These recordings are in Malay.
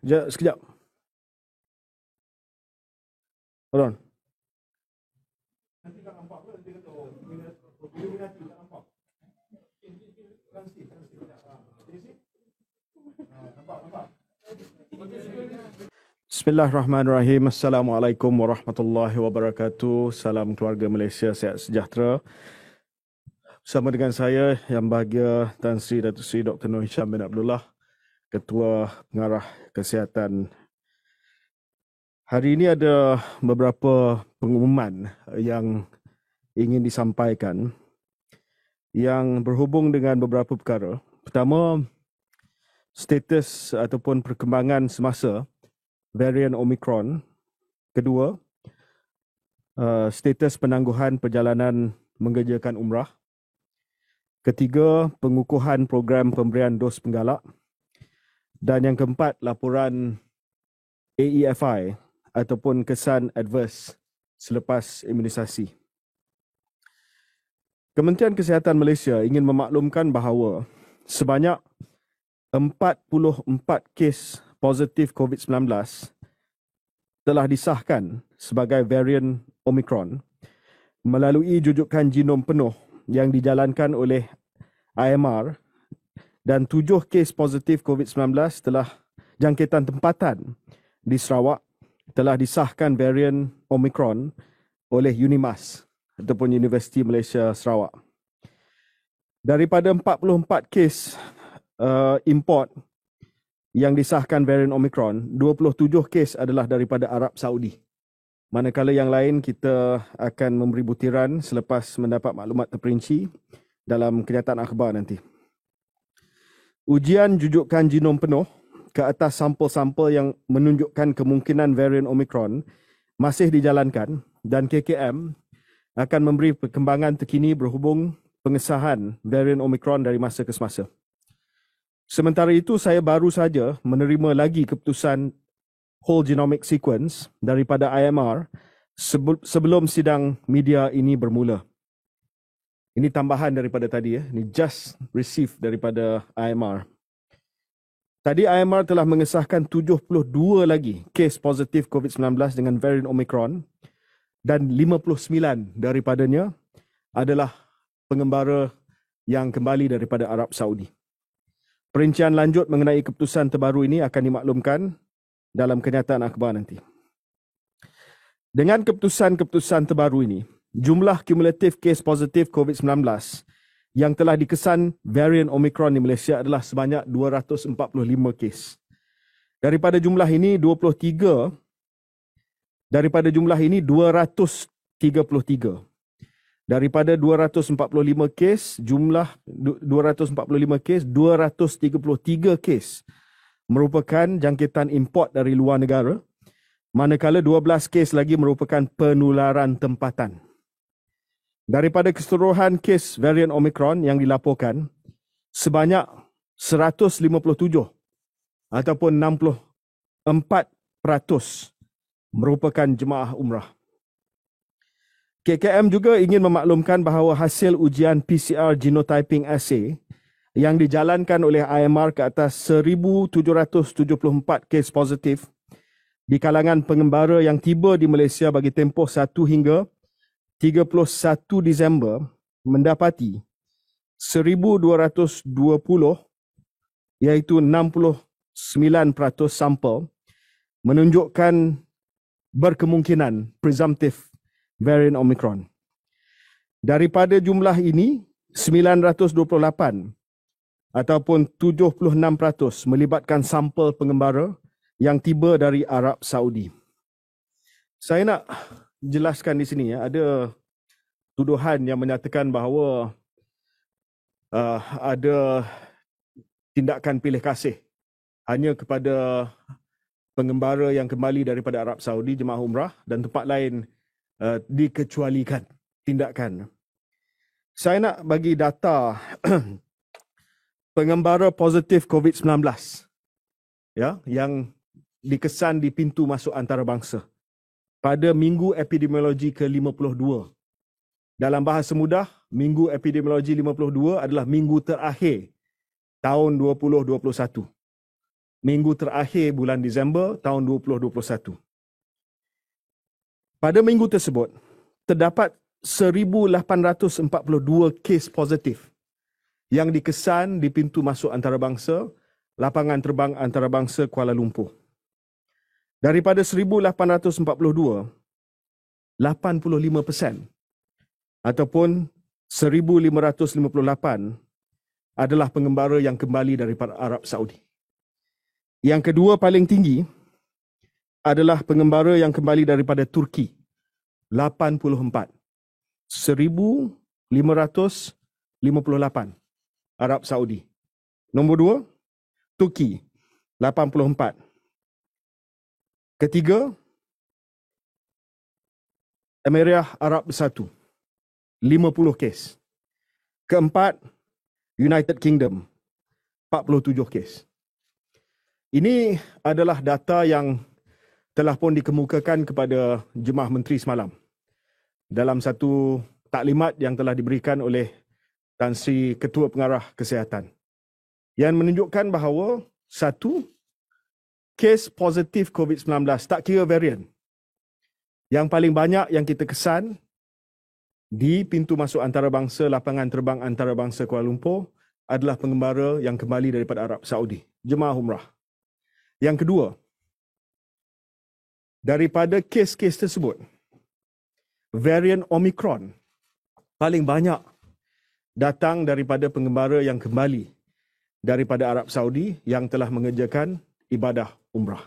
Sekejap. Hold on. Bismillahirrahmanirrahim. Assalamualaikum warahmatullahi wabarakatuh. Salam keluarga Malaysia, sihat sejahtera. Bersama dengan saya Yang Bahagia Tan Sri Datuk Seri Dr. Noor Hisham bin Abdullah, Ketua Pengarah Kesihatan. Hari ini ada beberapa pengumuman yang ingin disampaikan yang berhubung dengan beberapa perkara. Pertama, status ataupun perkembangan semasa varian Omicron. Kedua, status penangguhan perjalanan mengerjakan umrah. Ketiga, pengukuhan program pemberian dos penggalak. Dan yang keempat, laporan AEFI ataupun kesan adverse selepas imunisasi. Kementerian Kesihatan Malaysia ingin memaklumkan bahawa sebanyak 44 kes positif COVID-19 telah disahkan sebagai varian Omicron melalui jujukan genom penuh yang dijalankan oleh IMR, dan 7 kes positif COVID-19 telah jangkitan tempatan di Sarawak telah disahkan varian Omicron oleh UNIMAS ataupun Universiti Malaysia Sarawak. Daripada 44 kes import yang disahkan varian Omicron, 27 kes adalah daripada Arab Saudi. Manakala yang lain kita akan memberi butiran selepas mendapat maklumat terperinci dalam kenyataan akhbar nanti. Ujian jujukan genom penuh ke atas sampel-sampel yang menunjukkan kemungkinan varian Omicron masih dijalankan, dan KKM akan memberi perkembangan terkini berhubung pengesahan varian Omicron dari masa ke semasa. Sementara itu, saya baru saja menerima lagi keputusan whole genomic sequence daripada IMR sebelum sidang media ini bermula. Ini tambahan daripada tadi ya. Ini just received daripada IMR. Tadi IMR telah mengesahkan 72 lagi kes positif COVID-19 dengan varian Omicron, dan 59 daripadanya adalah pengembara yang kembali daripada Arab Saudi. Perincian lanjut mengenai keputusan terbaru ini akan dimaklumkan dalam kenyataan akhbar nanti. Dengan keputusan-keputusan terbaru ini, jumlah kumulatif kes positif COVID-19 yang telah dikesan varian Omicron di Malaysia adalah sebanyak 245 kes. Daripada jumlah ini 233 Daripada 245 kes, jumlah 245 kes, 233 kes merupakan jangkitan import dari luar negara, manakala 12 kes lagi merupakan penularan tempatan. Daripada keseluruhan kes varian Omicron yang dilaporkan, sebanyak 157 ataupun 64% merupakan jemaah umrah. KKM juga ingin memaklumkan bahawa hasil ujian PCR genotyping assay yang dijalankan oleh IMR ke atas 1,774 kes positif di kalangan pengembara yang tiba di Malaysia bagi tempoh 1 hingga 31 Disember mendapati 1,220 iaitu 69% sampel menunjukkan berkemungkinan presumptive varian Omicron. Daripada jumlah ini, 928 ataupun 76% melibatkan sampel pengembara yang tiba dari Arab Saudi. Saya nak jelaskan di sini ya, ada tuduhan yang menyatakan bahawa ada tindakan pilih kasih hanya kepada pengembara yang kembali daripada Arab Saudi, jemaah umrah, dan tempat lain dikecualikan tindakan. Saya nak bagi data pengembara positif COVID-19 ya, yang dikesan di pintu masuk antarabangsa pada minggu epidemiologi ke-52. Dalam bahasa mudah, minggu epidemiologi 52 adalah minggu terakhir tahun 2021. minggu terakhir bulan Disember tahun 2021. Pada minggu tersebut, terdapat 1,842 kes positif yang dikesan di pintu masuk antarabangsa, lapangan terbang antarabangsa Kuala Lumpur. Daripada 1,842, 85% ataupun 1,558 adalah pengembara yang kembali daripada Arab Saudi. Yang kedua paling tinggi adalah pengembara yang kembali daripada Turki, 84. 1,558 Arab Saudi. Nombor dua, Turki, 84. Ketiga, Emirat Arab Bersatu, 50 kes. Keempat, United Kingdom, 47 kes. Ini adalah data yang telah pun dikemukakan kepada Jemaah Menteri semalam dalam satu taklimat yang telah diberikan oleh Tan Sri Ketua Pengarah Kesihatan yang menunjukkan bahawa satu, kes positif COVID-19 tak kira varian. Yang paling banyak yang kita kesan di pintu masuk antarabangsa, lapangan terbang antarabangsa Kuala Lumpur adalah pengembara yang kembali daripada Arab Saudi, jemaah umrah. Yang kedua, daripada kes-kes tersebut, varian Omicron paling banyak datang daripada pengembara yang kembali daripada Arab Saudi yang telah mengerjakan ibadah umrah.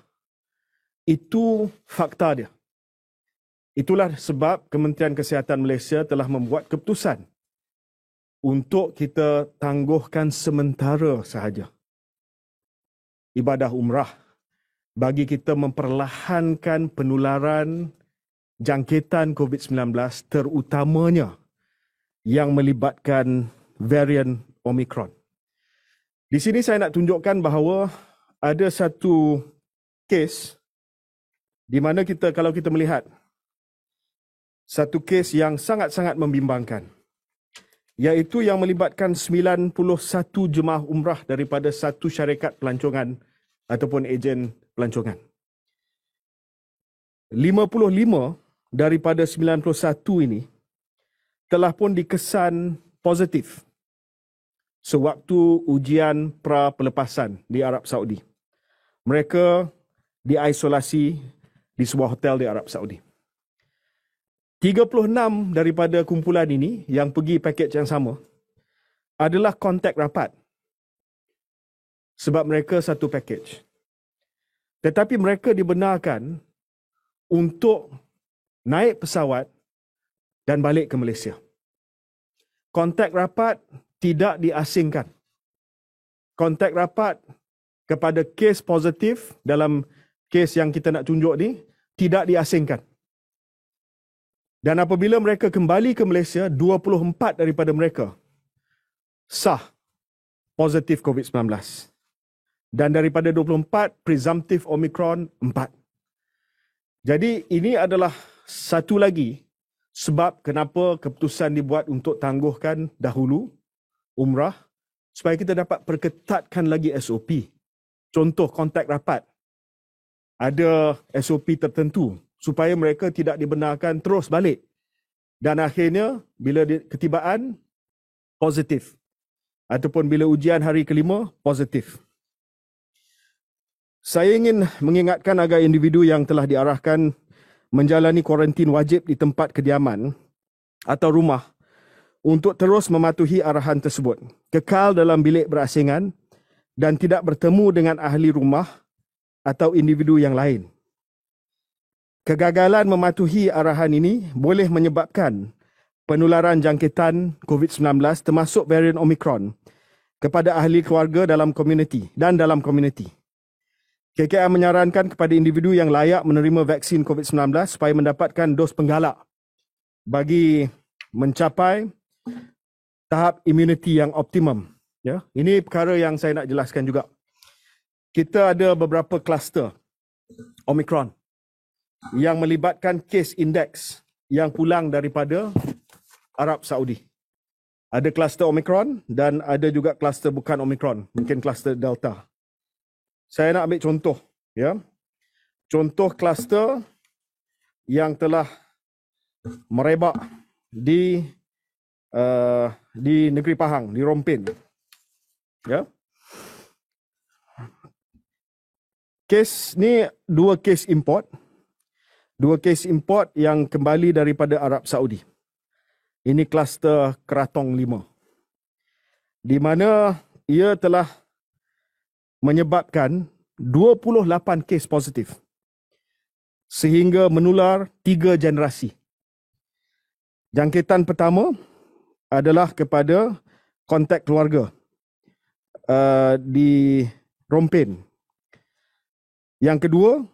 Itu fakta dia. Itulah sebab Kementerian Kesihatan Malaysia telah membuat keputusan untuk kita tangguhkan sementara sahaja ibadah umrah bagi kita memperlahankan penularan jangkitan COVID-19 terutamanya yang melibatkan varian Omicron. Di sini saya nak tunjukkan bahawa ada satu kes di mana kalau kita melihat satu kes yang sangat-sangat membimbangkan, iaitu yang melibatkan 91 jemaah umrah daripada satu syarikat pelancongan ataupun ejen pelancongan. 55 daripada 91 ini telah pun dikesan positif sewaktu ujian pra-pelepasan di Arab Saudi. Mereka diisolasi di sebuah hotel di Arab Saudi. 36 daripada kumpulan ini yang pergi pakej yang sama adalah kontak rapat sebab mereka satu pakej. Tetapi mereka dibenarkan untuk naik pesawat dan balik ke Malaysia. Kontak rapat tidak diasingkan. Kontak rapat kepada kes positif dalam kes yang kita nak tunjuk ni tidak diasingkan. Dan apabila mereka kembali ke Malaysia, 24 daripada mereka sah positif COVID-19. Dan daripada 24, presumptive Omicron 4. Jadi ini adalah satu lagi sebab kenapa keputusan dibuat untuk tangguhkan dahulu umrah supaya kita dapat perketatkan lagi SOP. Contoh kontak rapat. Ada SOP tertentu supaya mereka tidak dibenarkan terus balik. Dan akhirnya, bila ketibaan, positif. Ataupun bila ujian hari kelima, positif. Saya ingin mengingatkan agar individu yang telah diarahkan menjalani kuarantin wajib di tempat kediaman atau rumah untuk terus mematuhi arahan tersebut. Kekal dalam bilik berasingan dan tidak bertemu dengan ahli rumah atau individu yang lain. Kegagalan mematuhi arahan ini boleh menyebabkan penularan jangkitan COVID-19 termasuk varian Omicron kepada ahli keluarga dalam komuniti dan dalam komuniti. KKM menyarankan kepada individu yang layak menerima vaksin COVID-19 supaya mendapatkan dos penggalak bagi mencapai tahap imuniti yang optimum. Ya, ini perkara yang saya nak jelaskan juga. Kita ada beberapa kluster Omicron yang melibatkan kes indeks yang pulang daripada Arab Saudi. Ada kluster Omicron dan ada juga kluster bukan Omicron, mungkin kluster Delta. saya nak ambil contoh, ya. Contoh kluster yang telah merebak di Negeri Pahang, di Rompin. Ya. Kes ni dua kes import. Dua kes import yang kembali daripada Arab Saudi. Ini kluster Keratong 5. Di mana ia telah menyebabkan 28 kes positif. Sehingga menular 3 generasi. Jangkitan pertama adalah kepada kontak keluarga di Rompin. Yang kedua,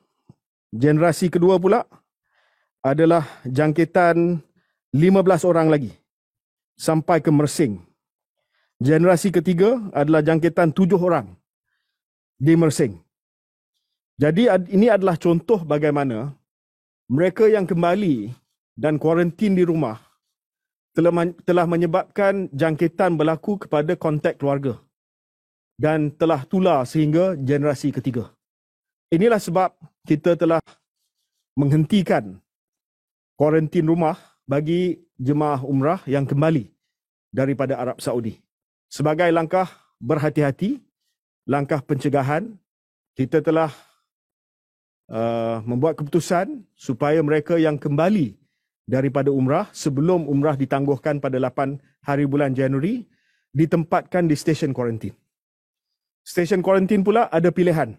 generasi kedua pula adalah jangkitan 15 orang lagi sampai ke Mersing. Generasi ketiga adalah jangkitan 7 orang di Mersing. Jadi ini adalah contoh bagaimana mereka yang kembali dan kuarantin di rumah telah menyebabkan jangkitan berlaku kepada kontak keluarga dan telah tular sehingga generasi ketiga. Inilah sebab kita telah menghentikan kuarantin rumah bagi jemaah umrah yang kembali daripada Arab Saudi. Sebagai langkah berhati-hati, langkah pencegahan, kita telah membuat keputusan supaya mereka yang kembali daripada umrah sebelum umrah ditangguhkan pada 8 hari bulan Januari ditempatkan di stesen kuarantin. Stesen kuarantin pula ada pilihan.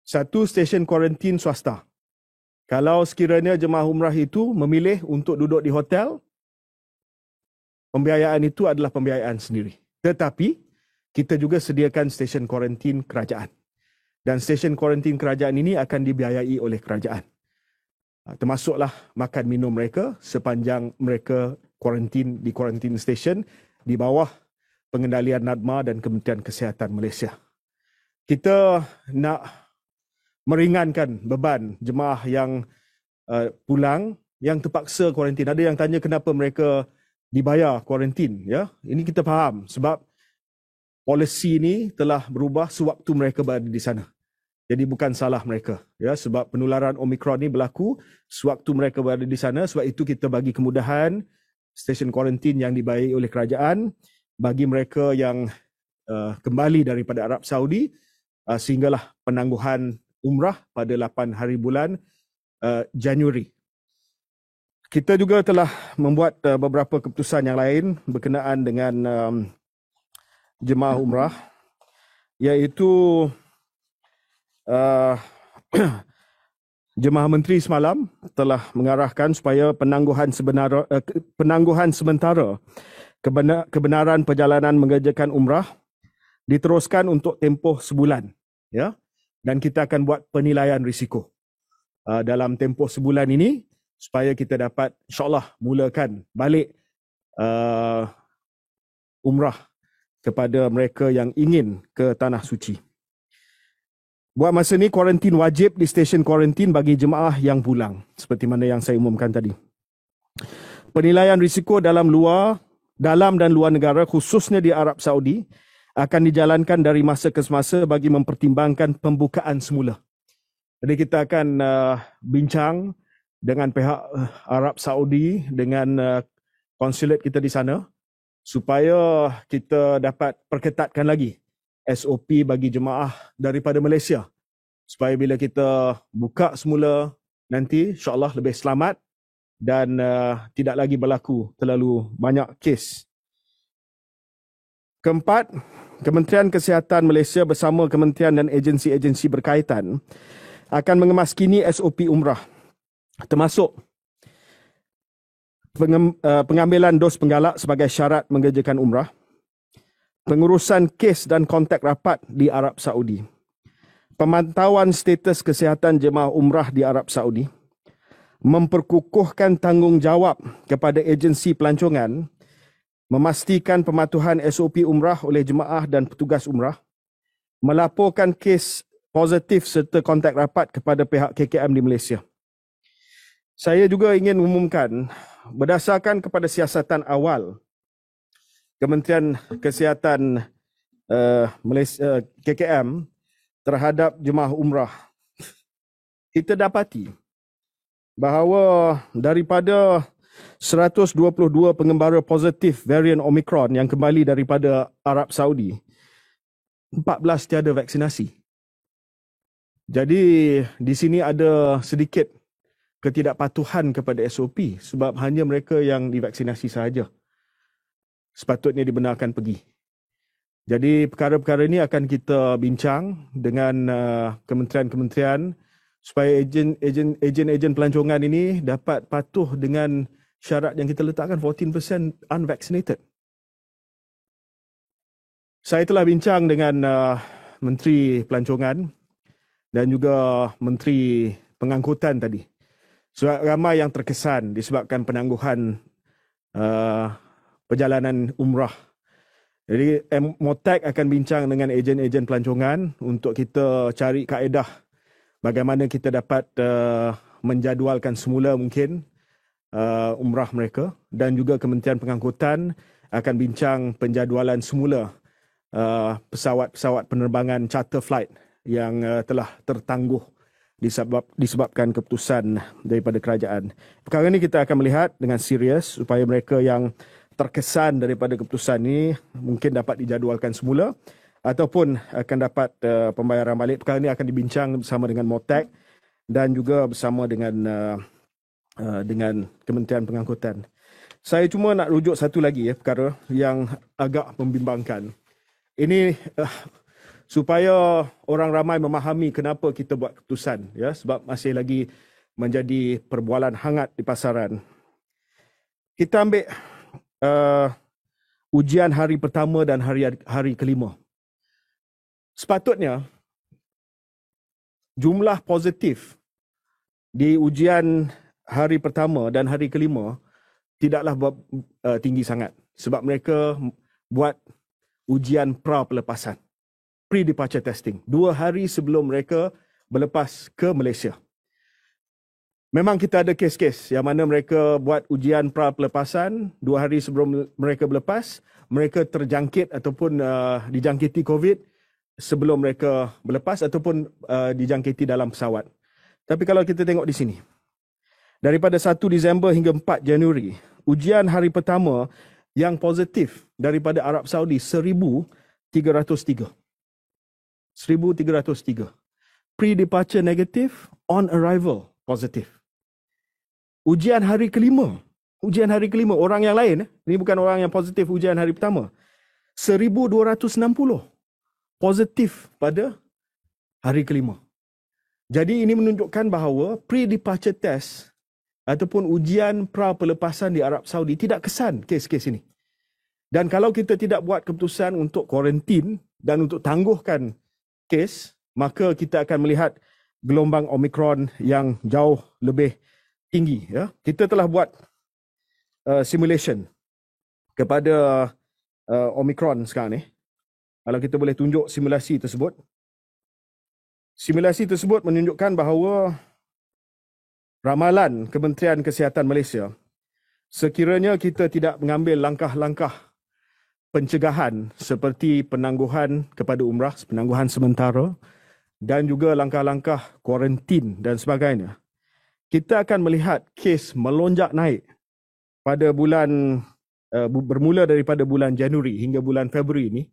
Satu, stesen kuarantin swasta. Kalau sekiranya jemaah umrah itu memilih untuk duduk di hotel, pembiayaan itu adalah pembiayaan sendiri. Tetapi kita juga sediakan stesen kuarantin kerajaan. Dan stesen kuarantin kerajaan ini akan dibiayai oleh kerajaan. Termasuklah makan minum mereka sepanjang mereka kuarantin di kuarantin station di bawah pengendalian NADMA dan Kementerian Kesihatan Malaysia. Kita nak meringankan beban jemaah yang pulang yang terpaksa kuarantin. Ada yang tanya kenapa mereka dibayar kuarantin, ya. Ini kita faham sebab polisi ini telah berubah sewaktu mereka berada di sana. Jadi bukan salah mereka, ya, sebab penularan Omicron ni berlaku sewaktu mereka berada di sana. Sebab itu kita bagi kemudahan stesen kuarantin yang dibayar oleh kerajaan bagi mereka yang kembali daripada Arab Saudi sehinggalah penangguhan umrah pada 8 hari bulan Januari. Kita juga telah membuat beberapa keputusan yang lain berkenaan dengan jemaah umrah, iaitu Jemaah Menteri semalam telah mengarahkan supaya penangguhan sementara kebenaran perjalanan mengerjakan umrah diteruskan untuk tempoh sebulan, ya. Dan kita akan buat penilaian risiko dalam tempoh sebulan ini supaya kita dapat insya-Allah mulakan balik umrah kepada mereka yang ingin ke Tanah Suci. Buat masa ni kuarantin wajib di stesen kuarantin bagi jemaah yang pulang seperti mana yang saya umumkan tadi. Penilaian risiko dalam dan luar negara khususnya di Arab Saudi akan dijalankan dari masa ke semasa bagi mempertimbangkan pembukaan semula. Jadi kita akan bincang dengan pihak Arab Saudi dengan konsulat kita di sana supaya kita dapat perketatkan lagi SOP bagi jemaah daripada Malaysia supaya bila kita buka semula nanti insya-Allah lebih selamat dan tidak lagi berlaku terlalu banyak kes. Keempat, Kementerian Kesihatan Malaysia bersama kementerian dan agensi-agensi berkaitan akan mengemaskini SOP umrah termasuk pengambilan dos penggalak sebagai syarat mengerjakan umrah, pengurusan kes dan kontak rapat di Arab Saudi, pemantauan status kesihatan jemaah umrah di Arab Saudi, memperkukuhkan tanggungjawab kepada agensi pelancongan, memastikan pematuhan SOP umrah oleh jemaah dan petugas umrah, melaporkan kes positif serta kontak rapat kepada pihak KKM di Malaysia. Saya juga ingin mengumumkan berdasarkan kepada siasatan awal Kementerian Kesihatan Malaysia KKM terhadap jemaah umrah. Kita dapati bahawa daripada 122 pengembara positif varian Omicron yang kembali daripada Arab Saudi, 14 tiada vaksinasi. Jadi di sini ada sedikit ketidakpatuhan kepada SOP sebab hanya mereka yang divaksinasi sahaja sepatutnya dibenarkan pergi. Jadi perkara-perkara ini akan kita bincang dengan kementerian-kementerian supaya ejen-ejen pelancongan ini dapat patuh dengan syarat yang kita letakkan 14% unvaccinated. Saya telah bincang dengan Menteri Pelancongan dan juga Menteri Pengangkutan tadi. Sebab ramai yang terkesan disebabkan penangguhan perjalanan umrah. Jadi MOTAC akan bincang dengan ejen-ejen pelancongan untuk kita cari kaedah bagaimana kita dapat menjadualkan semula mungkin umrah mereka, dan juga Kementerian Pengangkutan akan bincang penjadualan semula pesawat-pesawat penerbangan charter flight yang telah tertangguh disebabkan keputusan daripada kerajaan. Perkara ini kita akan melihat dengan serius supaya mereka yang terkesan daripada keputusan ini mungkin dapat dijadualkan semula ataupun akan dapat pembayaran balik. Perkara ini akan dibincang bersama dengan MOTAC dan juga bersama dengan Kementerian Pengangkutan. Saya cuma nak rujuk satu lagi perkara yang agak membimbangkan. Ini supaya orang ramai memahami kenapa kita buat keputusan, sebab masih lagi menjadi perbualan hangat di pasaran. Kita ambil ujian hari pertama dan hari kelima. Sepatutnya jumlah positif di ujian hari pertama dan hari kelima tidaklah tinggi sangat sebab mereka buat ujian pra-pelepasan, pre-departure testing, 2 hari sebelum mereka berlepas ke Malaysia. Memang kita ada kes-kes yang mana mereka buat ujian pra-pelepasan 2 hari sebelum mereka berlepas, mereka terjangkit ataupun dijangkiti COVID sebelum mereka berlepas ataupun dijangkiti dalam pesawat. Tapi kalau kita tengok di sini, daripada 1 Disember hingga 4 Januari, ujian hari pertama yang positif daripada Arab Saudi 1,303. 1,303. Pre-departure negative, on arrival positif. Ujian hari kelima, orang yang lain, ini bukan orang yang positif ujian hari pertama, 1,260 positif pada hari kelima. Jadi ini menunjukkan bahawa pre-departure test ataupun ujian pra-pelepasan di Arab Saudi tidak kesan kes-kes ini. Dan kalau kita tidak buat keputusan untuk kuarantin dan untuk tangguhkan kes, maka kita akan melihat gelombang Omicron yang jauh lebih tinggi. Kita telah buat simulation kepada Omicron sekarang ni. Kalau kita boleh tunjuk simulasi tersebut. Simulasi tersebut menunjukkan bahawa ramalan Kementerian Kesihatan Malaysia, sekiranya kita tidak mengambil langkah-langkah pencegahan seperti penangguhan kepada umrah, penangguhan sementara, dan juga langkah-langkah kuarantin dan sebagainya, kita akan melihat kes melonjak naik pada bulan bermula daripada bulan Januari hingga bulan Februari ini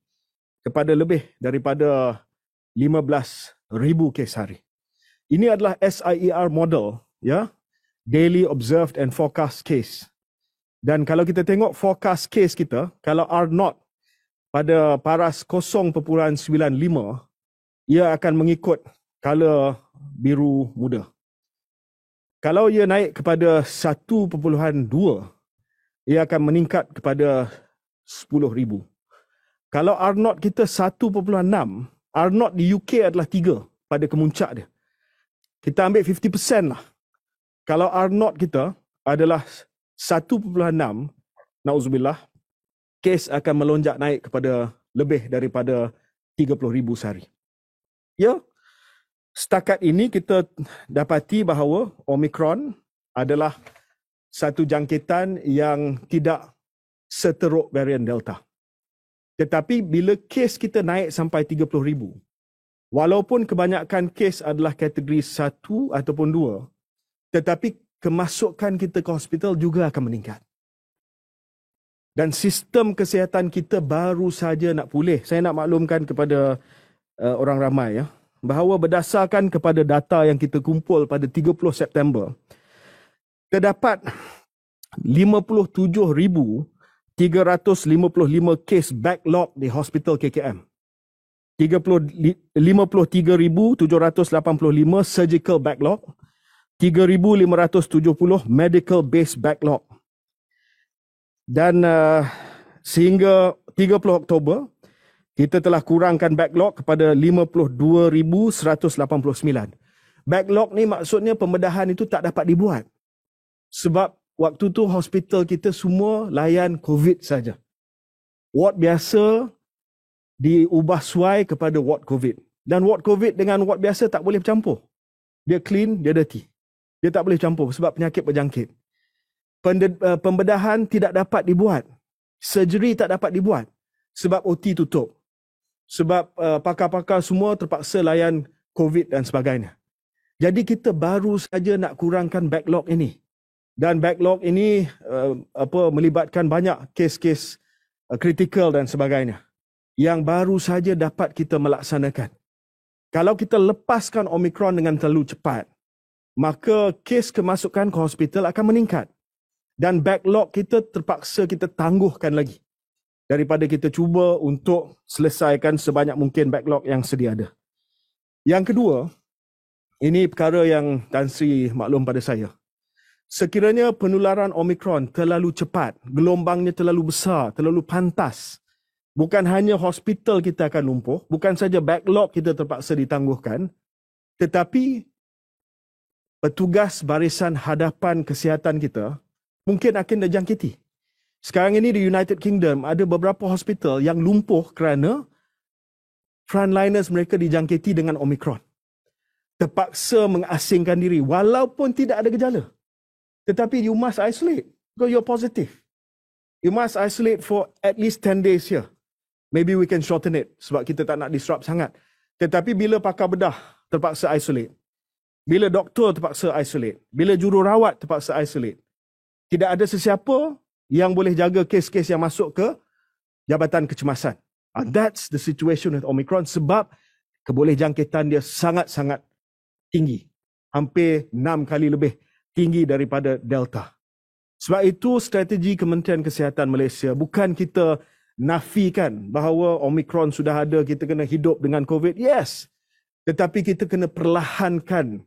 kepada lebih daripada 15,000 kes hari. Ini adalah SIER model, Daily Observed and Forecast Case. Dan kalau kita tengok forecast case kita, kalau R0 pada paras 0.95, ia akan mengikut color biru muda. Kalau ia naik kepada 1.2, ia akan meningkat kepada 10,000. Kalau R0 kita 1.6, R0 di UK adalah 3 pada kemuncak dia. Kita ambil 50% lah. Kalau R0 kita adalah 1.6, na'udzubillah, kes akan melonjak naik kepada lebih daripada 30,000 sehari. Setakat ini kita dapati bahawa Omicron adalah satu jangkitan yang tidak seteruk varian Delta. Tetapi bila kes kita naik sampai 30,000, Walaupun kebanyakan kes adalah kategori 1 ataupun 2, tetapi kemasukan kita ke hospital juga akan meningkat. Dan sistem kesihatan kita baru saja nak pulih. Saya nak maklumkan kepada orang ramai ya, bahawa berdasarkan kepada data yang kita kumpul pada 30 September, terdapat 57,355 kes backlog di hospital KKM. 53,785 surgical backlog, 3,570 medical based backlog. Dan sehingga 30 Oktober, kita telah kurangkan backlog kepada 52,189. Backlog ni maksudnya pembedahan itu tak dapat dibuat. Sebab waktu tu hospital kita semua layan COVID saja. Ward biasa diubah suai kepada ward COVID. Dan ward COVID dengan ward biasa tak boleh bercampur. Dia clean, dia dirty. Dia tak boleh campur sebab penyakit berjangkit. Pembedahan tidak dapat dibuat. Surgery tak dapat dibuat sebab OT tutup. Sebab pakar-pakar semua terpaksa layan COVID dan sebagainya. Jadi kita baru saja nak kurangkan backlog ini. Dan backlog ini melibatkan banyak kes-kes kritikal dan sebagainya yang baru saja dapat kita melaksanakan. Kalau kita lepaskan Omicron dengan terlalu cepat, maka kes kemasukan ke hospital akan meningkat. Dan backlog kita terpaksa kita tangguhkan lagi daripada kita cuba untuk selesaikan sebanyak mungkin backlog yang sedia ada. Yang kedua, ini perkara yang Tan Sri maklum pada saya. Sekiranya penularan Omicron terlalu cepat, gelombangnya terlalu besar, terlalu pantas, bukan hanya hospital kita akan lumpuh, bukan saja backlog kita terpaksa ditangguhkan, tetapi petugas barisan hadapan kesihatan kita mungkin akan dijangkiti. Sekarang ini di United Kingdom ada beberapa hospital yang lumpuh kerana frontliners mereka dijangkiti dengan Omicron. Terpaksa mengasingkan diri walaupun tidak ada gejala. Tetapi you must isolate because you're positive. You must isolate for at least 10 days here. Maybe we can shorten it sebab kita tak nak disrupt sangat. Tetapi bila pakar bedah terpaksa isolate. Bila doktor terpaksa isolate. Bila jururawat terpaksa isolate. Tidak ada sesiapa yang boleh jaga kes-kes yang masuk ke Jabatan Kecemasan. That's the situation with Omicron sebab kebolehjangkitan dia sangat-sangat tinggi. Hampir 6 kali lebih tinggi daripada Delta. Sebab itu strategi Kementerian Kesihatan Malaysia bukan kita nafikan bahawa Omicron sudah ada, kita kena hidup dengan COVID. Yes. Tetapi kita kena perlahankan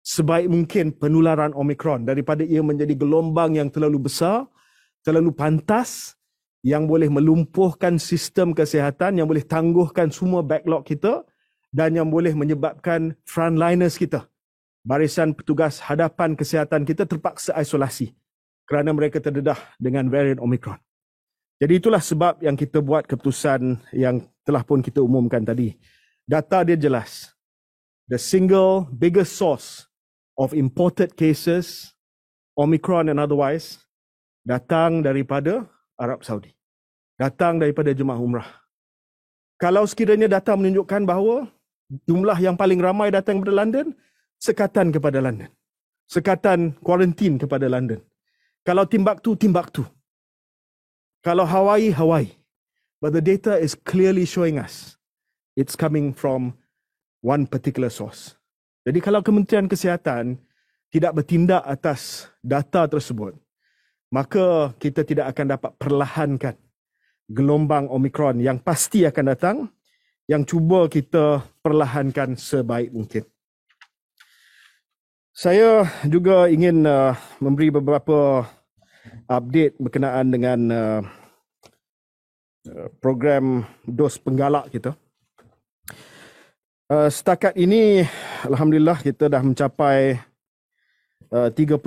sebaik mungkin penularan Omicron daripada ia menjadi gelombang yang terlalu besar, terlalu pantas, yang boleh melumpuhkan sistem kesihatan, yang boleh tangguhkan semua backlog kita dan yang boleh menyebabkan frontliners kita, barisan petugas hadapan kesihatan kita terpaksa isolasi kerana mereka terdedah dengan varian Omicron. Jadi itulah sebab yang kita buat keputusan yang telah pun kita umumkan tadi. Data dia jelas. The single biggest source of imported cases, Omicron and otherwise, datang daripada Arab Saudi. Datang daripada jemaah umrah. Kalau sekiranya data menunjukkan bahawa jumlah yang paling ramai datang daripada London, sekatan kepada London. Sekatan kuarantin kepada London. Kalau Timbuktu, Timbuktu. Kalau Hawaii, Hawaii. But the data is clearly showing us it's coming from one particular source. Jadi kalau Kementerian Kesihatan tidak bertindak atas data tersebut, maka kita tidak akan dapat perlahankan gelombang Omicron yang pasti akan datang, yang cuba kita perlahankan sebaik mungkin. Saya juga ingin memberi beberapa update berkenaan dengan program dos penggalak kita. Setakat ini, alhamdulillah kita dah mencapai 30%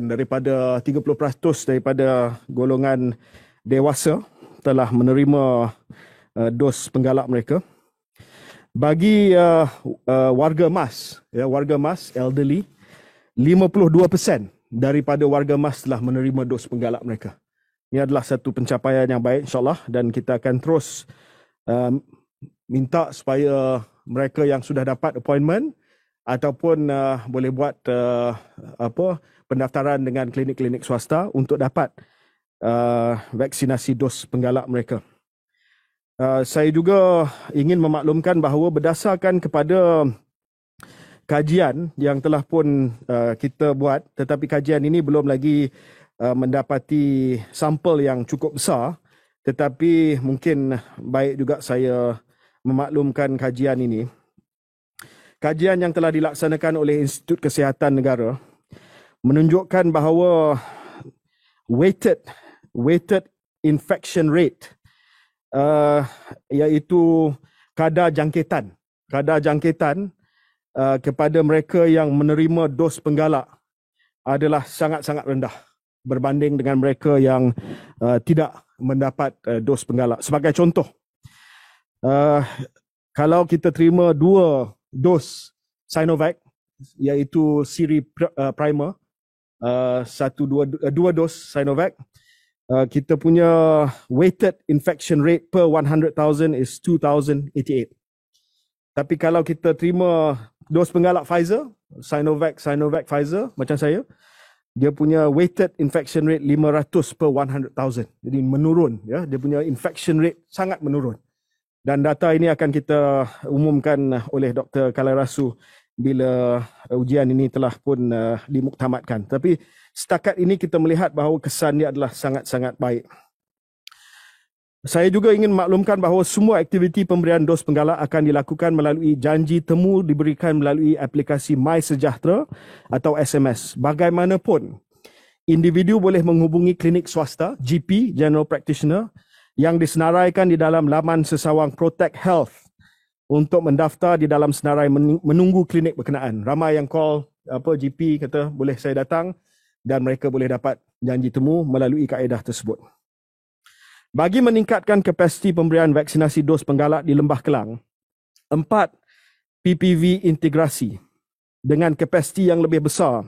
daripada 30% daripada golongan dewasa telah menerima dos penggalak mereka. Bagi warga emas, warga emas elderly, 52% daripada warga emas telah menerima dos penggalak mereka. Ini adalah satu pencapaian yang baik insyaAllah, dan kita akan terus minta supaya mereka yang sudah dapat appointment ataupun boleh buat pendaftaran dengan klinik-klinik swasta untuk dapat vaksinasi dos penggalak mereka. Saya juga ingin memaklumkan bahawa berdasarkan kepada kajian yang telah pun kita buat, tetapi kajian ini belum lagi mendapati sampel yang cukup besar, tetapi mungkin baik juga saya memaklumkan kajian ini. Kajian yang telah dilaksanakan oleh Institut Kesihatan Negara menunjukkan bahawa weighted infection rate, iaitu kadar jangkitan kepada mereka yang menerima dos penggalak adalah sangat-sangat rendah berbanding dengan mereka yang tidak mendapat dos penggalak. Sebagai contoh, kalau kita terima 2 dos Sinovac, iaitu siri primer, 2 dos Sinovac, kita punya weighted infection rate per 100,000 is 2,088. Tapi kalau kita terima dos penggalak Pfizer, Sinovac Pfizer macam saya, dia punya weighted infection rate 500 per 100,000. Jadi menurun, ya, dia punya infection rate sangat menurun. Dan data ini akan kita umumkan oleh Dr. Kalarasu bila ujian ini telah pun dimuktamadkan. Tapi setakat ini kita melihat bahawa kesan dia adalah sangat-sangat baik. Saya juga ingin maklumkan bahawa semua aktiviti pemberian dos penggalak akan dilakukan melalui janji temu diberikan melalui aplikasi MySejahtera atau SMS. Bagaimanapun, individu boleh menghubungi klinik swasta, GP, General Practitioner, yang disenaraikan di dalam laman sesawang Protect Health untuk mendaftar di dalam senarai menunggu klinik berkenaan. Ramai yang call GP kata boleh saya datang dan mereka boleh dapat janji temu melalui kaedah tersebut. Bagi meningkatkan kapasiti pemberian vaksinasi dos penggalak di Lembah Kelang, 4 PPV integrasi dengan kapasiti yang lebih besar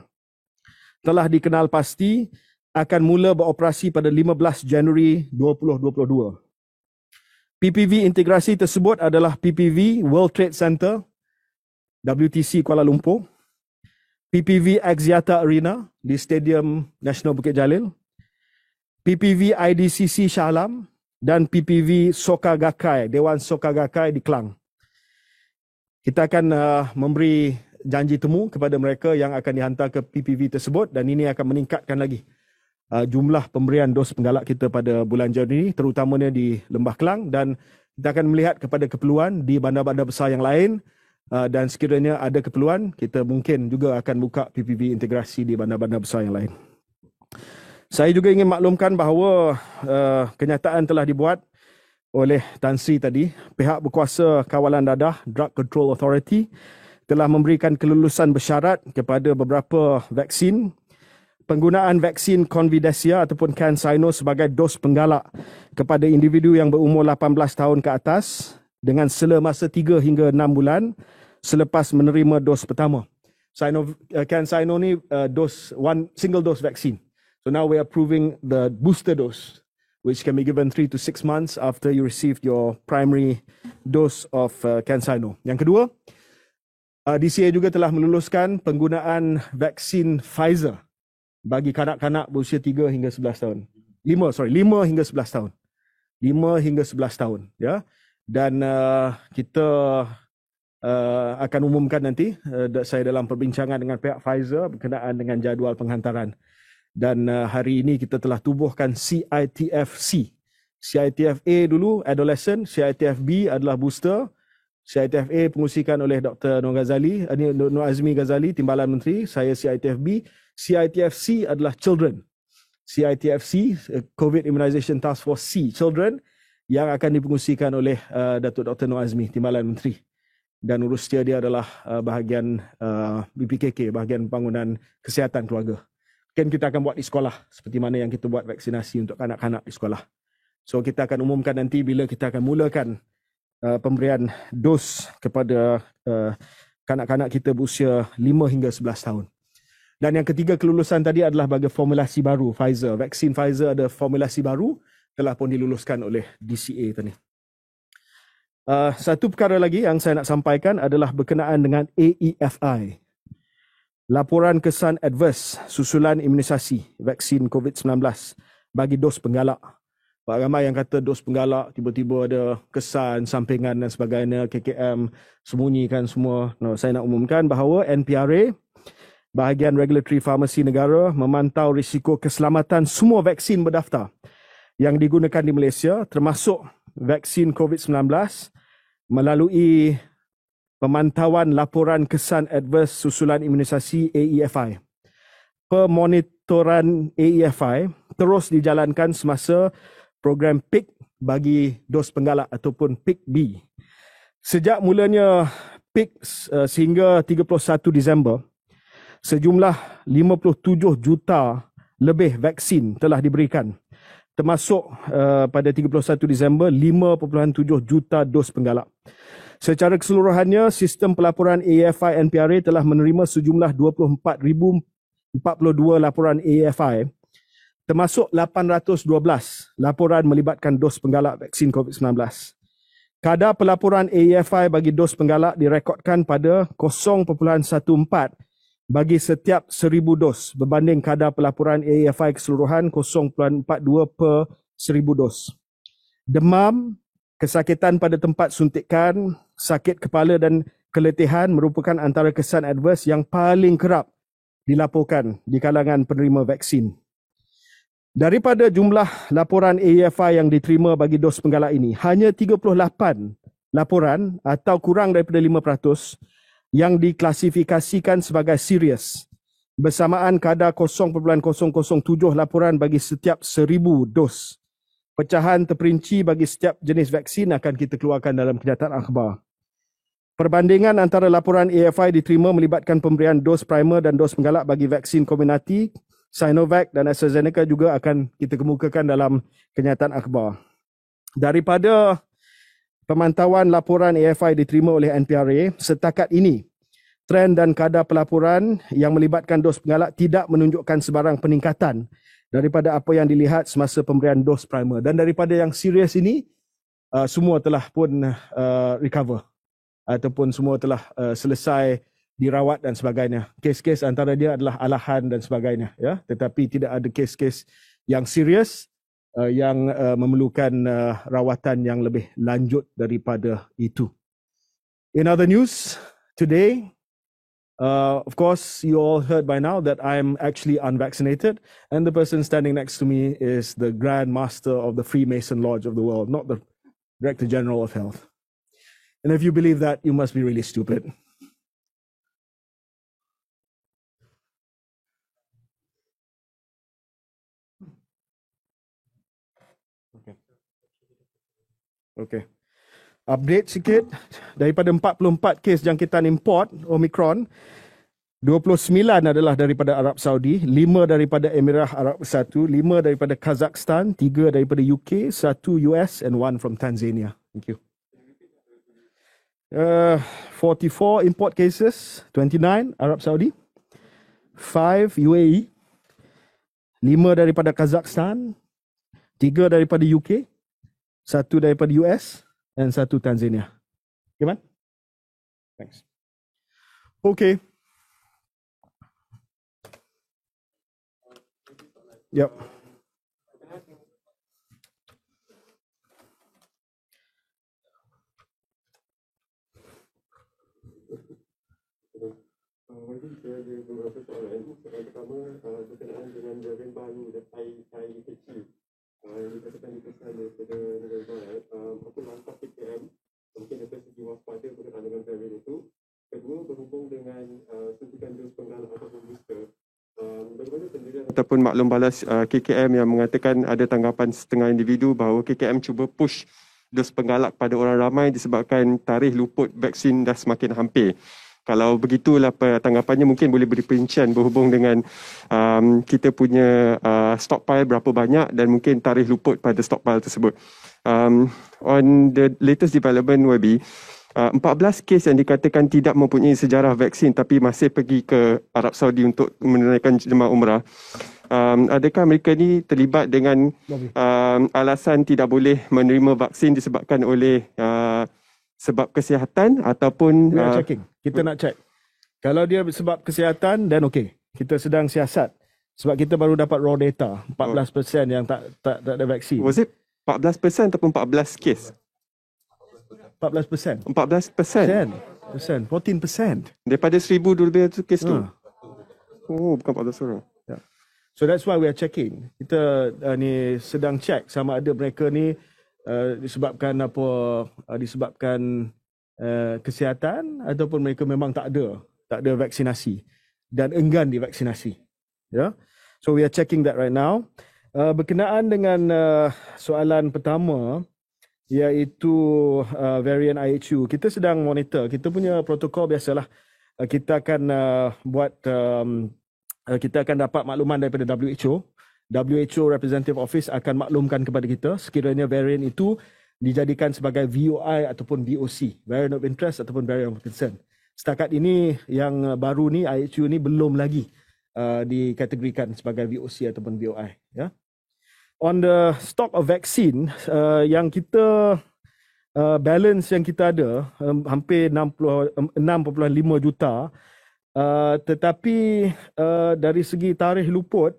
telah dikenal pasti akan mula beroperasi pada 15 Januari 2022. PPV integrasi tersebut adalah PPV World Trade Center, WTC Kuala Lumpur, PPV Axiata Arena di Stadium Nasional Bukit Jalil, PPV IDCC Shah Alam, dan PPV Soka Gakkai, Dewan Soka Gakkai di Kelang. Kita akan memberi janji temu kepada mereka yang akan dihantar ke PPV tersebut dan ini akan meningkatkan lagi jumlah pemberian dos penggalak kita pada bulan Januari, terutamanya di Lembah Kelang, dan kita akan melihat kepada keperluan di bandar-bandar besar yang lain dan sekiranya ada keperluan, kita mungkin juga akan buka PPV integrasi di bandar-bandar besar yang lain. Saya juga ingin maklumkan bahawa kenyataan telah dibuat oleh Tan Sri tadi, pihak berkuasa kawalan dadah Drug Control Authority telah memberikan kelulusan bersyarat kepada beberapa vaksin. Penggunaan vaksin Convidecia ataupun CanSino sebagai dos penggalak kepada individu yang berumur 18 tahun ke atas dengan sela masa 3 hingga 6 bulan selepas menerima dos pertama. CanSino ni single dose vaccine. So now we are approving the booster dose, which can be given 3 to 6 months after you received your primary dose of CanSino. Yang kedua, DCA juga telah meluluskan penggunaan vaksin Pfizer bagi kanak-kanak berusia 3 hingga 11 tahun. 5 hingga 11 tahun. 5 hingga 11 tahun, ya. Dan kita akan umumkan nanti saya dalam perbincangan dengan pihak Pfizer berkenaan dengan jadual penghantaran. Dan hari ini kita telah tubuhkan CITF-C. CITF-A dulu adolescent, CITF-B adalah booster. CITF-A pengusikan oleh Dr. Nur Azmi Ghazali, Timbalan Menteri. Saya CITF-B. CITF-C adalah children. CITF-C, COVID Immunization Task Force C, children, yang akan dipengusikan oleh Datuk Dr. Nur Azmi, Timbalan Menteri. Dan urusnya dia adalah bahagian BPKK, bahagian pembangunan kesihatan keluarga. Mungkin kita akan buat di sekolah, seperti mana yang kita buat vaksinasi untuk kanak-kanak di sekolah. So kita akan umumkan nanti bila kita akan mulakan pemberian dos kepada kanak-kanak kita berusia 5 hingga 11 tahun. Dan yang ketiga kelulusan tadi adalah bagi formulasi baru Pfizer. Vaksin Pfizer ada formulasi baru telah pun diluluskan oleh DCA tadi. Satu perkara lagi yang saya nak sampaikan adalah berkenaan dengan AEFI. Laporan kesan adverse susulan imunisasi vaksin COVID-19 bagi dos penggalak. Ramai yang kata dos penggalak tiba-tiba ada kesan, sampingan dan sebagainya, KKM sembunyikan semua. No, saya nak umumkan bahawa NPRA, Bahagian Regulatory Pharmacy Negara, memantau risiko keselamatan semua vaksin berdaftar yang digunakan di Malaysia, termasuk vaksin COVID-19, melalui pemantauan laporan kesan adverse susulan imunisasi AEFI. Pemonitoran AEFI terus dijalankan semasa program PIK bagi dos penggalak ataupun PIK B. Sejak mulanya PIK sehingga 31 Disember, sejumlah 57 juta lebih vaksin telah diberikan, termasuk pada 31 Disember 5.7 juta dos penggalak. Secara keseluruhannya, sistem pelaporan AEFI NPRA telah menerima sejumlah 24,042 laporan AEFI, termasuk 812 laporan melibatkan dos penggalak vaksin COVID-19. Kadar pelaporan AEFI bagi dos penggalak direkodkan pada 0.14 bagi setiap 1,000 dos berbanding kadar pelaporan AEFI keseluruhan 0.42 per 1,000 dos. Demam, kesakitan pada tempat suntikan, sakit kepala dan keletihan merupakan antara kesan adverse yang paling kerap dilaporkan di kalangan penerima vaksin. Daripada jumlah laporan AEFI yang diterima bagi dos penggalak ini, hanya 38 laporan atau kurang daripada 5% yang diklasifikasikan sebagai serius, bersamaan kadar 0.007 laporan bagi setiap 1,000 dos. Pecahan terperinci bagi setiap jenis vaksin akan kita keluarkan dalam kenyataan akhbar. Perbandingan antara laporan AEFI diterima melibatkan pemberian dos primer dan dos penggalak bagi vaksin Comirnaty, Sinovac dan AstraZeneca juga akan kita kemukakan dalam kenyataan akhbar. Daripada pemantauan laporan AEFI diterima oleh NPRA, setakat ini, trend dan kadar pelaporan yang melibatkan dos penggalak tidak menunjukkan sebarang peningkatan daripada apa yang dilihat semasa pemberian dos primer. Dan daripada yang serius ini, semua telah pun recover ataupun semua telah selesai dirawat dan sebagainya. Kes-kes antara dia adalah alahan dan sebagainya, ya. Tetapi tidak ada kes-kes yang serius yang memerlukan rawatan yang lebih lanjut daripada itu. In other news, today, of course, you all heard by now that I'm actually unvaccinated, and the person standing next to me is the Grand Master of the Freemason Lodge of the world, not the Director General of Health. And if you believe that, you must be really stupid. Okay. Update sikit, daripada 44 kes jangkitan import Omicron, 29 adalah daripada Arab Saudi, 5 daripada Emirat Arab Bersatu, 5 daripada Kazakhstan, 3 daripada UK, 1 US and 1 from Tanzania. Thank you. 44 import cases, 29 Arab Saudi, 5 UAE, 5 daripada Kazakhstan, 3 daripada UK, 1 daripada US and 1 Tanzania. Okay, man? Thanks. Okay. Yep. Saya ada beberapa soalan. Soalan pertama berkenaan dengan varian baru AI kecil. Yang dikatakan dikesan daripada negara barat. Apa langkah PKM mungkin dari segi waspada berkenaan dengan varian itu. Kedua, berhubung dengan suntikan dos penggalak ataupun booster. Bagaimana pendirian ataupun maklum balas KKM yang mengatakan ada tanggapan setengah individu bahawa KKM cuba push dos penggalak pada orang ramai disebabkan tarikh luput vaksin dah semakin hampir. Kalau begitulah tanggapannya, mungkin boleh beri perincian berhubung dengan kita punya stockpile berapa banyak dan mungkin tarikh luput pada stockpile tersebut. On the latest development YB, 14 kes yang dikatakan tidak mempunyai sejarah vaksin tapi masih pergi ke Arab Saudi untuk menunaikan jemaah umrah. Adakah mereka ni terlibat dengan alasan tidak boleh menerima vaksin disebabkan oleh sebab kesihatan ataupun We are checking. Kita nak check. Kalau dia sebab kesihatan, then okay. Kita sedang siasat. Sebab kita baru dapat raw data. 14% yang tak ada vaksin. was it 14% ataupun 14 kes? 14%. 14%. 14%. Daripada 1,200 kes tu. Oh, bukan 14 orang. So that's why we are checking. Kita ni sedang check sama ada mereka ni disebabkan apa, disebabkan kesihatan ataupun mereka memang tak ada vaksinasi dan enggan divaksinasi. Ya. So we are checking that right now. Berkenaan dengan soalan pertama iaitu varian IHU, kita sedang monitor. Kita punya protokol biasalah. Kita akan buat kita akan dapat makluman daripada WHO. WHO Representative Office akan maklumkan kepada kita sekiranya varian itu dijadikan sebagai VOI ataupun VOC, variant of interest ataupun variant of concern. Setakat ini yang baru ni IHU ni belum lagi dikategorikan sebagai VOC ataupun VOI. Ya. On the stock of vaccine, yang kita balance yang kita ada hampir 6.5 juta. Tetapi dari segi tarikh luput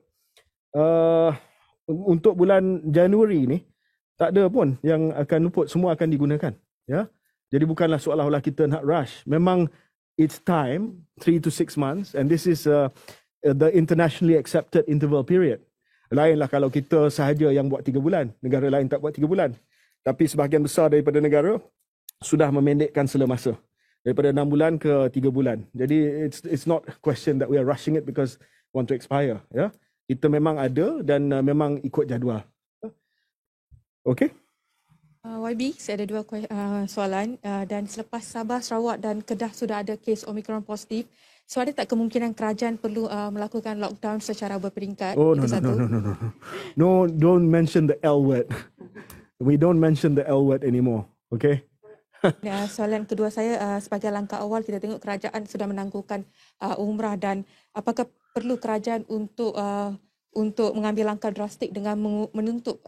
untuk bulan Januari ni tak ada pun yang akan luput, semua akan digunakan, ya. Jadi bukanlah seolah-olah kita nak rush. Memang it's time, 3 to 6 months, and this is the internationally accepted interval period. Lainlah kalau kita sahaja yang buat 3 bulan, negara lain tak buat 3 bulan. Tapi sebahagian besar daripada negara sudah memendekkan sela masa daripada 6 bulan ke 3 bulan. Jadi it's not a question that we are rushing it because want to expire, ya. Kita memang ada dan memang ikut jadual. Okay? YB, saya ada 2 soalan dan selepas Sabah, Sarawak dan Kedah sudah ada kes Omicron positif, so ada tak kemungkinan kerajaan perlu melakukan lockdown secara berperingkat? Oh, no, no, don't mention the L word. We don't mention the L word anymore, okay? Soalan kedua saya, sebagai langkah awal kita tengok kerajaan sudah menangguhkan umrah, dan apakah perlu kerajaan untuk mengambil langkah drastik dengan menutup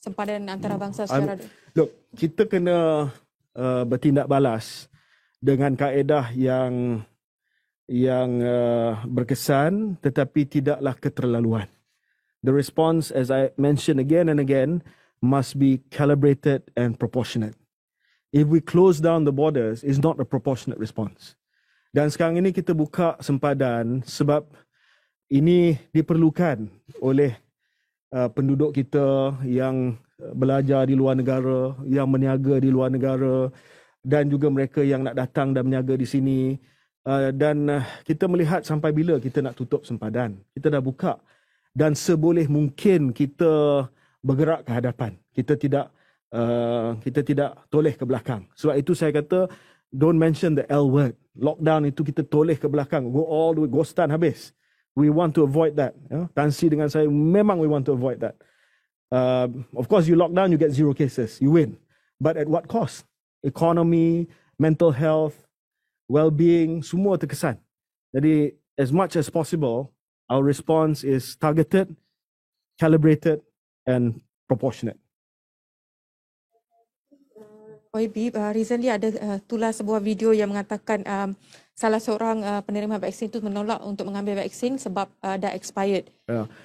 sempadan antarabangsa secara... Look, kita kena bertindak balas dengan kaedah yang berkesan tetapi tidaklah keterlaluan. The response, as I mentioned again and again, must be calibrated and proportionate. If we close down the borders, it's not a proportionate response. Dan sekarang ini kita buka sempadan sebab ini diperlukan oleh penduduk kita yang belajar di luar negara, yang berniaga di luar negara, dan juga mereka yang nak datang dan berniaga di sini. Dan kita melihat sampai bila kita nak tutup sempadan. Kita dah buka dan seboleh mungkin kita bergerak ke hadapan. Kita tidak toleh ke belakang. Sebab itu saya kata don't mention the L word. Lockdown itu kita toleh ke belakang, go all the way, ghostan habis. We want to avoid that. Tan Sri dengan saya memang we want to avoid that. Of course you lock down, you get 0 cases, you win. But at what cost? Economy, mental health, well-being, semua terkesan. Jadi as much as possible, our response is targeted, calibrated and proportionate. YB, recently ada tular sebuah video yang mengatakan salah seorang penerima vaksin itu menolak untuk mengambil vaksin sebab dah expired.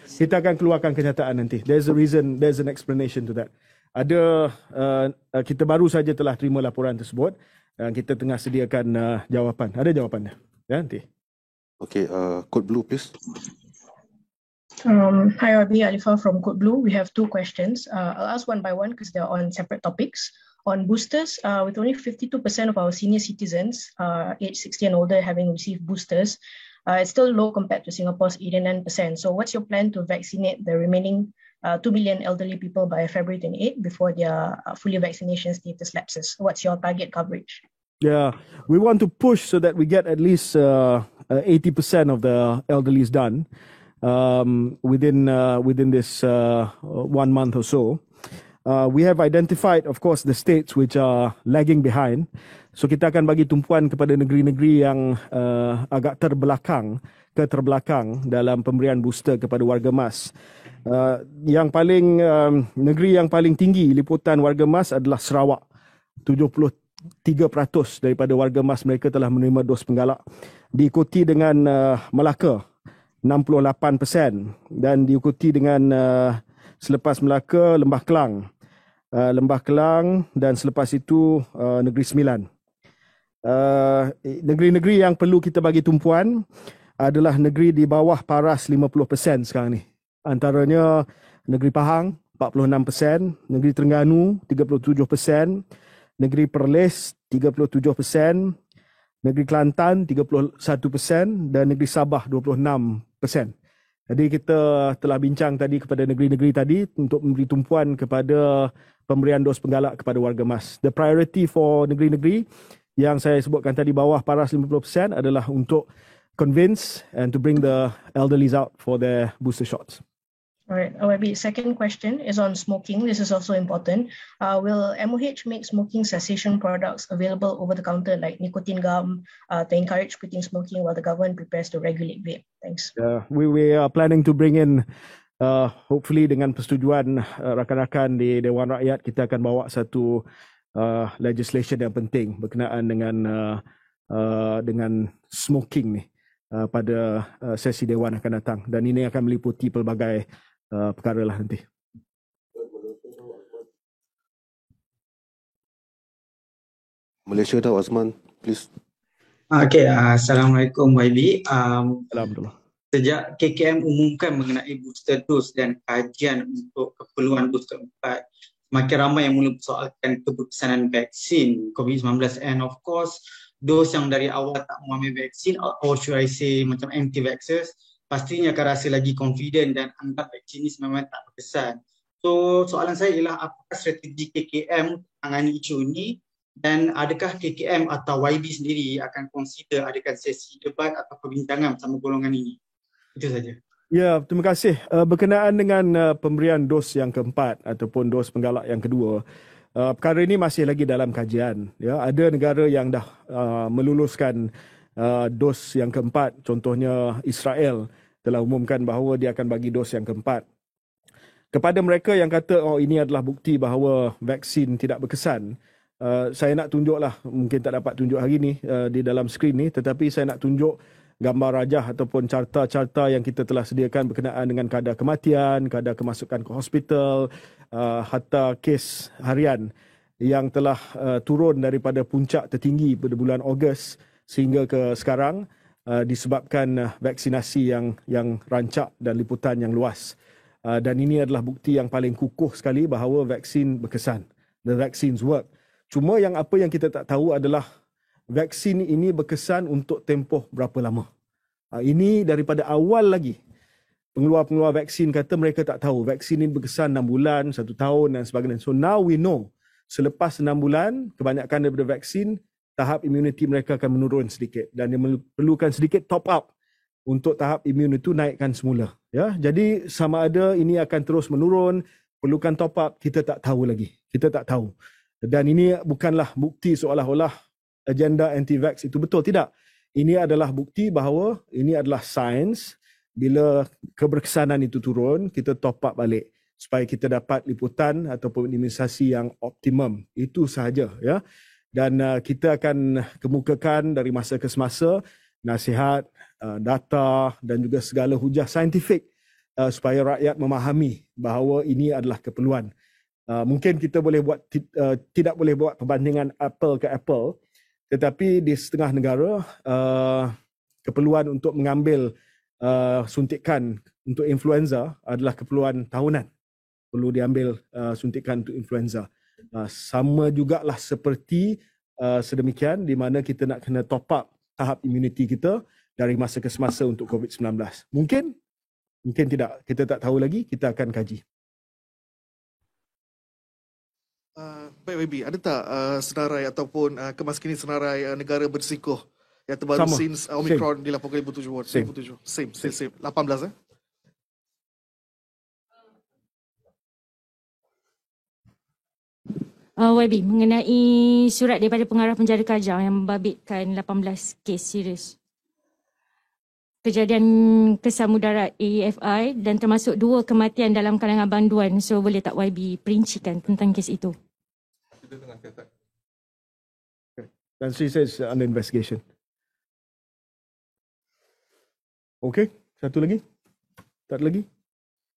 Kita akan keluarkan kenyataan nanti. There's a reason, there's an explanation to that. Ada kita baru saja telah terima laporan tersebut dan kita tengah sediakan jawapan. Ada jawapannya. Ya, nanti. Okay, Code Blue please. Hi, Rabi, Alifa from Code Blue. We have 2 questions. I'll ask one by one because they're on separate topics. On boosters, with only 52% of our senior citizens age 60 and older having received boosters, it's still low compared to Singapore's 89%. So what's your plan to vaccinate the remaining 2 million elderly people by February 28 before their fully vaccination status lapses? What's your target coverage? Yeah, we want to push so that we get at least 80% of the elderlies done within this 1 month or so. We have identified, of course, the states which are lagging behind. So kita akan bagi tumpuan kepada negeri-negeri yang agak terbelakang dalam pemberian booster kepada warga emas. Negeri yang paling tinggi liputan warga emas adalah Sarawak, 3% daripada warga emas mereka telah menerima dos penggalak. Diikuti dengan Melaka 68% dan diikuti dengan selepas Melaka Lembah Kelang dan selepas itu Negeri Sembilan. Negeri-negeri yang perlu kita bagi tumpuan adalah negeri di bawah paras 50% sekarang ni. Antaranya Negeri Pahang 46%, Negeri Terengganu 37%, Negeri Perlis 37%, Negeri Kelantan 31% dan Negeri Sabah 26%. Jadi kita telah bincang tadi kepada negeri-negeri tadi untuk memberi tumpuan kepada pemberian dos penggalak kepada warga emas. The priority for negeri-negeri yang saya sebutkan tadi bawah paras 50% adalah untuk convince and to bring the elderlies out for their booster shots. All right, OIB, second question is on smoking. This is also important. Will MOH make smoking cessation products available over the counter like nicotine gum to encourage quitting smoking while the government prepares to regulate vape? Thanks. We are planning to bring in, hopefully dengan persetujuan rakan-rakan di Dewan Rakyat, kita akan bawa satu legislation yang penting berkenaan dengan smoking ni pada sesi Dewan akan datang. Dan ini akan meliputi pelbagai perkara lah nanti. Malaysia dah, Azman, please. Okay, Assalamualaikum YB. Alhamdulillah. Sejak KKM umumkan mengenai booster dose dan kajian untuk keperluan booster 4, semakin ramai yang mula persoalkan keberkesanan vaksin COVID-19 and of course those yang dari awal tak mengambil vaksin or should I say macam anti-vaxxers pastinya akan rasa lagi confident dan anggap vaksin ini memang tak berkesan. So soalan saya ialah apakah strategi KKM tangani isu ini dan adakah KKM atau YB sendiri akan consider adakan sesi debat atau perbincangan bersama golongan ini? Itu saja. Ya, terima kasih. Berkenaan dengan pemberian dos yang keempat ataupun dos penggalak yang kedua, perkara ini masih lagi dalam kajian. Ya, ada negara yang dah meluluskan dos yang keempat, contohnya Israel telah umumkan bahawa dia akan bagi dos yang keempat. Kepada mereka yang kata ini adalah bukti bahawa vaksin tidak berkesan, saya nak tunjuklah, mungkin tak dapat tunjuk hari ni di dalam skrin ni, tetapi saya nak tunjuk gambar rajah ataupun carta-carta yang kita telah sediakan berkenaan dengan kadar kematian, kadar kemasukan ke hospital, hatta kes harian yang telah turun daripada puncak tertinggi pada bulan Ogos sehingga ke sekarang disebabkan vaksinasi yang rancak dan liputan yang luas. Dan ini adalah bukti yang paling kukuh sekali bahawa vaksin berkesan. The vaccines work. Cuma apa yang kita tak tahu adalah vaksin ini berkesan untuk tempoh berapa lama. Ini daripada awal lagi. Pengeluar-pengeluar vaksin kata mereka tak tahu. Vaksin ini berkesan 6 bulan, 1 tahun dan sebagainya. So now we know. Selepas 6 bulan, kebanyakan daripada vaksin, tahap immunity mereka akan menurun sedikit. Dan dia perlukan sedikit top up untuk tahap imun itu naikkan semula. Ya, jadi sama ada ini akan terus menurun, perlukan top up, kita tak tahu lagi. Kita tak tahu. Dan ini bukanlah bukti seolah-olah agenda anti-vax itu betul. Tidak. Ini adalah bukti bahawa ini adalah sains. Bila keberkesanan itu turun, kita top up balik supaya kita dapat liputan ataupun imunisasi yang optimum. Itu sahaja. Ya. Dan kita akan kemukakan dari masa ke semasa nasihat, data dan juga segala hujah saintifik supaya rakyat memahami bahawa ini adalah keperluan. Mungkin kita boleh buat tidak boleh buat perbandingan apple ke apple, tetapi di setengah negara keperluan untuk mengambil suntikan untuk influenza adalah keperluan tahunan. Perlu diambil suntikan untuk influenza. Sama jugalah seperti sedemikian di mana kita nak kena top up tahap immunity kita dari masa ke semasa untuk COVID-19. Mungkin tidak. Kita tak tahu lagi, kita akan kaji. Baik YB, ada tak senarai ataupun kemaskini senarai negara bersikuh yang terbaru since Omicron dilaporkan 2007? Same. 18 YB, mengenai surat daripada pengarah penjara Kajang yang membabitkan 18 kes serius kejadian kesan mudarat AEFI dan termasuk 2 kematian dalam kalangan banduan. So boleh tak YB perincikan tentang kes itu? Dan she says under investigation. Okay, satu lagi? Tak ada lagi?